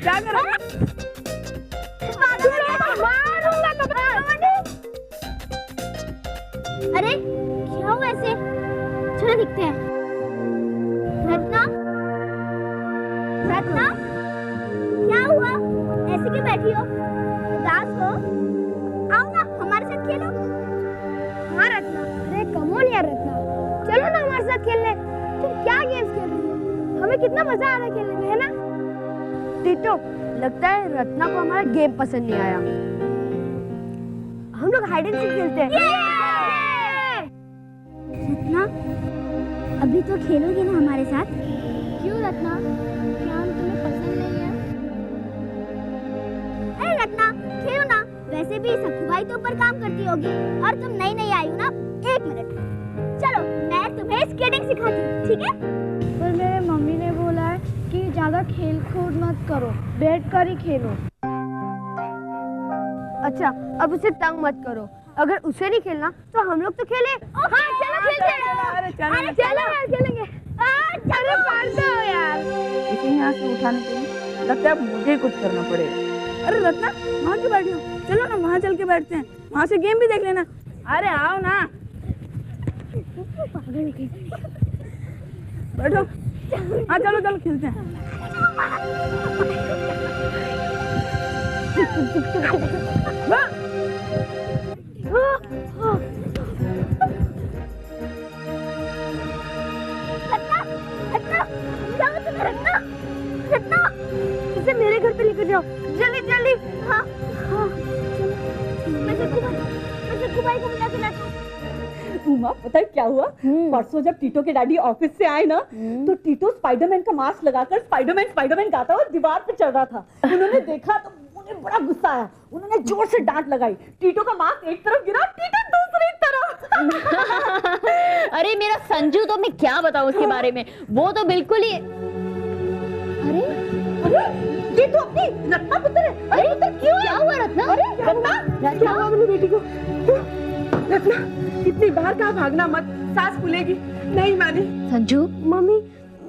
क्या कर रहा है? मारूंगा तो अरे क्या हुआ ऐसे? चलो दिखते हैं। रत्ना, रत्ना, क्या हुआ? ऐसे क्यों बैठी हो? उदास हो? आओ ना हमारे साथ खेलो। हाँ रत्ना। अरे कम ऑन यार रत्ना, चलो ना हमारे साथ खेलने। तुम क्या गेम्स खेल रही हो? हमें कितना मजा आ रहा है खेलने में, है ना? टीटो, लगता है रत्ना को हमारा गेम पसंद नहीं आया। हम लोग हाइड एंड सीक खेलते हैं। रत्ना, अभी तो खेलोगे ना हमारे साथ? क्यों रत्ना, क्या हम तुम्हें पसंद नहीं है? अरे रत्ना, खेलो ना। वैसे भी सक्कू भाई तो ऊपर काम करती होगी और तुम नई नई आई हो ना। 1 मिनट, चलो मैं तुम्हें स्केटिंग सिखाती हूँ, ठीक है? पर मेरे मम्मी ने बोला है कि ज्यादा खेल कूद मत करो, बैठ कर ही खेलो। अच्छा, अब उसे तंग मत करो। अगर उसे नहीं खेलना तो हम लोग तो खेले। हाँ चलो खेलते हैं। अरे चलो अरे चलो यार खेलेंगे। अरे पार दो यार। इसे यहाँ से उठाने के लिए लगता है मुझे कुछ करना पड़ेगा। अरे रत्ना, वहाँ क्यों बैठी हो? चलो ना वहाँ चल के बैठते हैं, वहाँ से गेम भी देख लेना। अरे आओ ना, बैठो। हाँ चलो चलो खेलते हैं। इसे मेरे घर पे लेकर जाओ, जल्दी जल्दी। हाँ हाँ चलो, मैं सक्कू भाई को बुला के लाती हूँ। उमा, पता है क्या हुआ? परसों जब टीटो के डैडी ऑफिस से आए ना, तो टीटो स्पाइडरमैन का मास्क लगाकर स्पाइडरमैन स्पाइडरमैन गाता हुआ दीवार पे चढ़ रहा था। उन्होंने देखा तो उन्हें बड़ा गुस्सा आया। उन्होंने जोर से डांट लगाई। टीटो का मास्क एक तरफ गिरा, टीटो दूसरी तरफ। अरे मेरा संजू, तो मैं क्या बताऊं उसके बारे में, वो तो बिल्कुल ही। अरे ये तो अपनी रत्ना पुत्र है। अरे पुत्र क्यों? क्या हुआ रत्ना? अरे रत्ना, रत्ना, अपनी बेटी को। रत्ना, इतनी बाहर कहाँ भागना मत, सांस फूलेगी। नहीं मानी। संजू, मम्मी,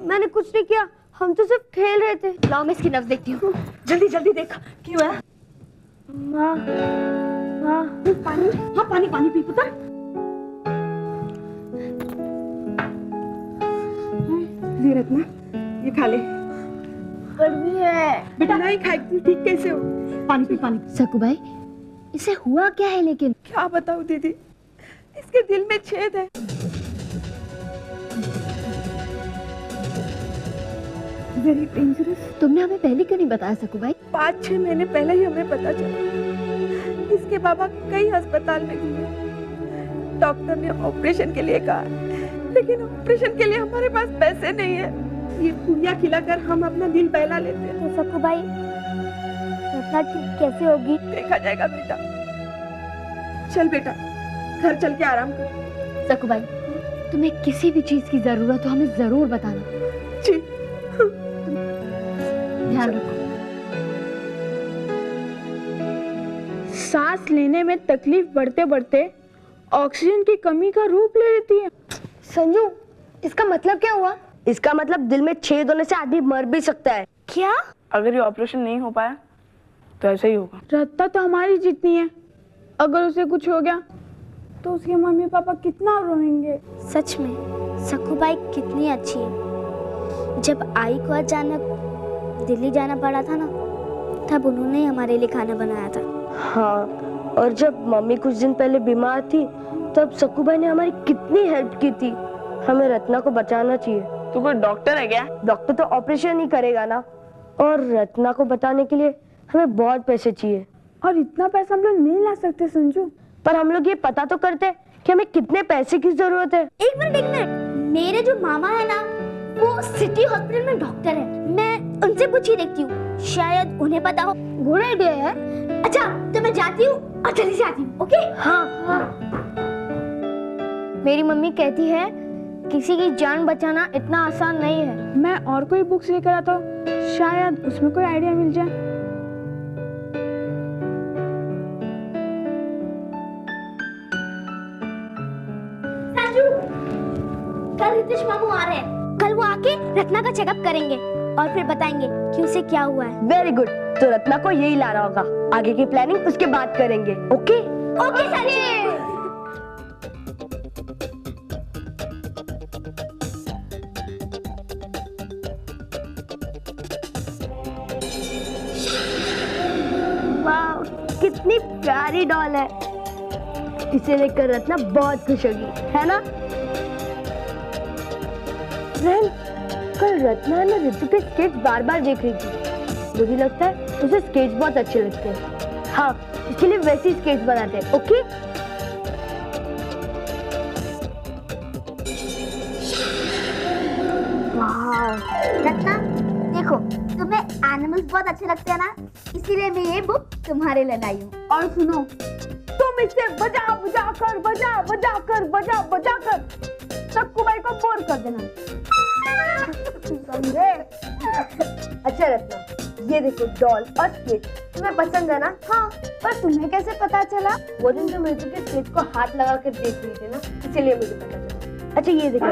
मैंने कुछ नहीं किया, हम तो सिर्फ खेल रहे थे। लाओ मैं इसकी नब्ज देखती हूँ। जल्दी जल्दी देख क्यों है? माँ, माँ, पानी। हाँ पानी पानी पी पुत्र। ले रत्ना, ये खा ले। कड़वी है। बेटा नहीं खाएगी, ठीक कैसे हो? पानी पी पानी। सक्कू भाई, इसे हुआ क्या है लेकिन? क्या बताऊं दीदी, इसके दिल में छेद है। Very dangerous. तुमने हमें पहले क्यों नहीं बताया सक्कू भाई? 5-6 महीने पहले ही हमें पता चला। इसके बाबा कई अस्पताल में घूमे, डॉक्टर ने ऑपरेशन के लिए कहा, लेकिन ऑपरेशन के लिए हमारे पास पैसे नहीं है। ये पुड़िया खिलाकर हम अपना दिल बहला लेते हैं। तो सक्कू भाई, रत्ना ठीक कैसे होगी? देखा जाएगा बेटा। चल बेटा, घर चल के आराम कर। सक्कू भाई, तुम्हें किसी भी चीज की जरूरत हो हमें जरूर बताना। जी। ध्यान रखो। सांस लेने में तकलीफ बढ़ते बढ़ते ऑक्सीजन की कमी का रूप ले लेती है। संजू, इसका मतलब क्या हुआ? इसका मतलब दिल में छेद होने से आदमी मर भी सकता है। क्या? अगर ये ऑपरेशन नहीं हो पाया तो ऐसा ही होगा। रत्ता तो हमारी जितनी है, अगर उसे कुछ हो गया तो उसके मम्मी पापा कितना रोएंगे। सच में सक्कू बाई कितनी अच्छी है। जब आई को अचानक दिल्ली जाना पड़ा था ना, तब उन्होंने हमारे लिए खाना बनाया था। हाँ, और जब मम्मी कुछ दिन पहले बीमार थी तब सक्कू भाई ने हमारी कितनी हेल्प की थी। हमें रत्ना को बचाना चाहिए। तू कोई डॉक्टर है क्या? डॉक्टर तो ऑपरेशन ही करेगा ना, और रत्ना को बचाने के लिए हमें बहुत पैसे चाहिए। और इतना पैसा हम लोग नहीं ला सकते संजू। पर हम लोग ये पता तो करते कि हमें कितने पैसे की जरूरत है। एक मिनट, मेरे जो मामा है ना, वो सिटी हॉस्पिटल में डॉक्टर है। मैं उनसे पूछ ही देखती हूँ, शायद उन्हें पता हो। गुड आइडिया है। अच्छा तो मैं जाती हूँ और जल्दी से आती हूँ। ओके? हाँ हाँ। मेरी मम्मी कहती है किसी की जान बचाना इतना आसान नहीं है। मैं और कोई बुक्स लेकर आता हूँ, शायद उसमें कोई आइडिया मिल जाए। संजू, कल रितेश मामू आ रहे हैं। कल वो आके रत्ना का चेकअप करेंगे। और फिर बताएंगे कि उसे क्या हुआ है। Very good. तो रत्ना को यही लाना होगा। आगे की प्लानिंग उसके बाद करेंगे। Okay okay Sanju. वाह, कितनी प्यारी डॉल है। इसे लेकर रत्ना बहुत खुश होगी, है ना? फ्रेंड, कल रत्ना ने ऋतु के स्केच बार बार देख रही थी। मुझे लगता है उसे स्केच बहुत अच्छे लगते हैं। हाँ, इसके लिए वैसे ही स्केच बनाते हैं। ओके? रत्ना देखो, तुम्हें एनिमल्स बहुत अच्छे लगते हैं ना, इसीलिए मैं ये बुक तुम्हारे लिए लाई हूँ। और सुनो, तुम इसे बजा बजा कर सबको भाई को बोर कर देना, समझे? अच्छा रत्ना, ये देखो डॉल और स्केच तुम्हें पसंद है ना? हाँ, पर तुम्हें कैसे पता चला? वो दिन तुम ऋतु के स्केच को हाथ लगा कर देख रही थी ना, इसीलिए मुझे पता चला। अच्छा ये देखो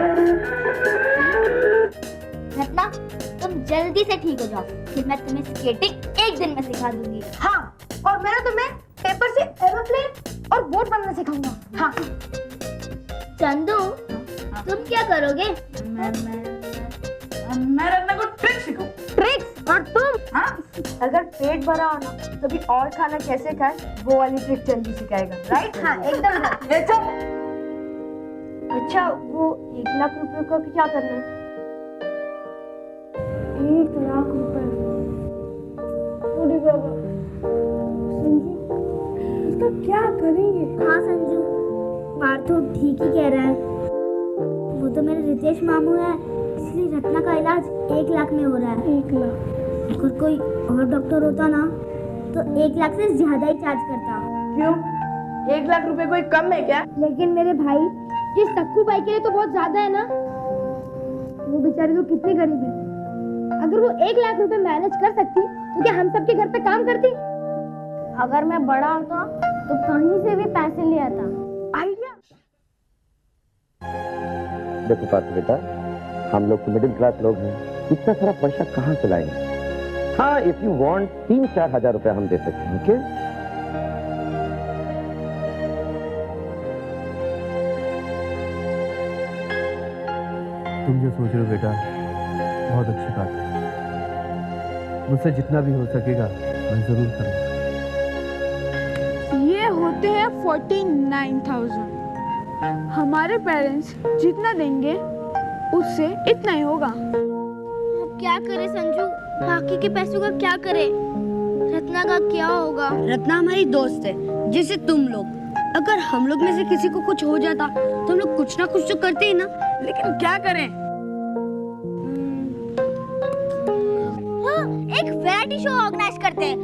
रत्ना, तुम जल्दी से ठीक हो जाओ, फिर मैं तुम्हें स्केटिंग एक दिन में सिखा दूंगी। हाँ, और मैं ना तुम्हें पेपर से एरोप्लेन और बोट बनाना सिखाऊंगा। हाँ। चंदू, तुम क्या करोगे? मैं रत्ना को ट्रिक सिखाऊं। ट्रिक्स? और तुम? हाँ, अगर पेट भरा हो ना, तभी और खाना कैसे खाए वो वाली ट्रिक चंदू सिखाएगा। राइट? हाँ, एकदम राइट। ये चल। अच्छा, वो 1 लाख रुपए का क्या करना है? 1 लाख रुपए? अरे बाबा, संजू, इसका क्या करेंगे? हाँ संजू, पार्थो ठीक ही कह रहा है। वो तो मेरे रितेश मामू है, इसलिए रत्ना का इलाज 1 लाख में हो रहा है। 1 लाख? अगर कोई और डॉक्टर होता ना, तो 1 लाख से ज्यादा ही चार्ज करता। क्यों? 1 लाख रुपए कोई कम है क्या? लेकिन मेरे भाई, इस सक्कू भाई के लिए तो बहुत ज्यादा है ना। वो बेचारी तो कितनी गरीब है। अगर वो 1 लाख रुपए मैनेज कर सकती, तो क्या हम सबके घर पे काम करती? अगर मैं बड़ा होता तो कहीं से भी पैसे ले आता। आइडिया? देखो पार्थ बेटा, हम लोग तो मिडिल क्लास लोग हैं, इतना सारा पैसा कहाँ से लाएंगे? हाँ, इफ यू वांट 3-4 हजार रुपए हम दे सकते हैं। ओके? तुम जो सोच रहे हो बेटा, बहुत अच्छी बात है। मुझसे जितना भी हो सकेगा मैं जरूर करूँगा। ये होते हैं 49,000। हमारे पेरेंट्स जितना देंगे उससे इतना ही होगा। अब क्या करे संजू? बाकी के पैसों का क्या करे? रत्ना का क्या होगा? रत्ना हमारी दोस्त है, जैसे तुम लोग। अगर हम लोग में से किसी को कुछ हो जाता तो हम लोग कुछ ना कुछ तो करते ही ना। लेकिन क्या करें? हाँ, एक वैरायटी शो ऑर्गेनाइज करते हैं,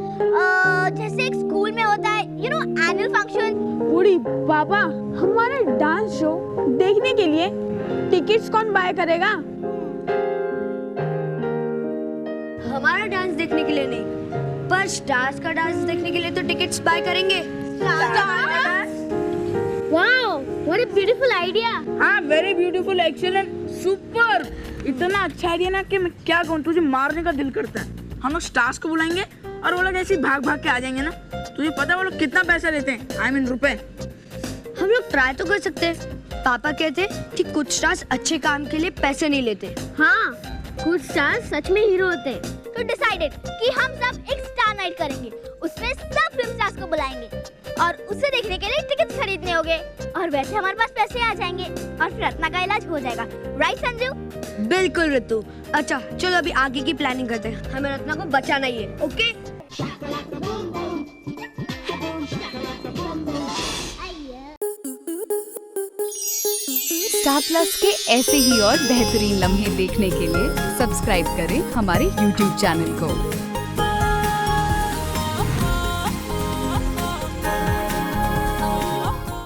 जैसे एक स्कूल में होता है, यू नो, एनुअल फंक्शन। बूढ़ी बाबा, हमारा डांस शो देखने के लिए टिकट्स कौन बाय करेगा? हमारा डांस देखने के लिए नहीं, पर स्टार्स का डांस देखने के लिए तो टिकट्स बाय करेंगे। Wow, what a beautiful idea. हाँ, वेरी ब्यूटीफुल, एक्सीलेंट, सुपर। इतना अच्छा आइडिया ना कि मैं क्या कहूँ, तुझे मारने का दिल करता है। हम लोग स्टार्स को बुलाएंगे और वो लोग ऐसे ही भाग भाग के आ जाएंगे ना। तुझे पता है वो लोग कितना पैसा लेते हैं? I mean रुपए। हम लोग ट्राई तो कर सकते हैं। पापा कहते हैं कि कुछ स्टार्स अच्छे काम के लिए पैसे नहीं लेते। हाँ, कुछ स्टार्स सच में हीरो होते हैं। तो डिसाइडेड कि हम सब एक स्टार नाइट करेंगे। उसमें सब फिल्म स्टार्स को बुलाएंगे और उसे देखने के लिए टिकट खरीदने होंगे, और वैसे हमारे पास पैसे आ जाएंगे और फिर रत्ना का इलाज हो जाएगा। राइट संजू? बिल्कुल ऋतु। अच्छा चलो अभी आगे की प्लानिंग करते हैं। हमें रत्ना को बचाना ही है। ओके? स्टार प्लस के ऐसे ही और बेहतरीन लम्हे देखने के लिए सब्सक्राइब करें हमारे YouTube चैनल को।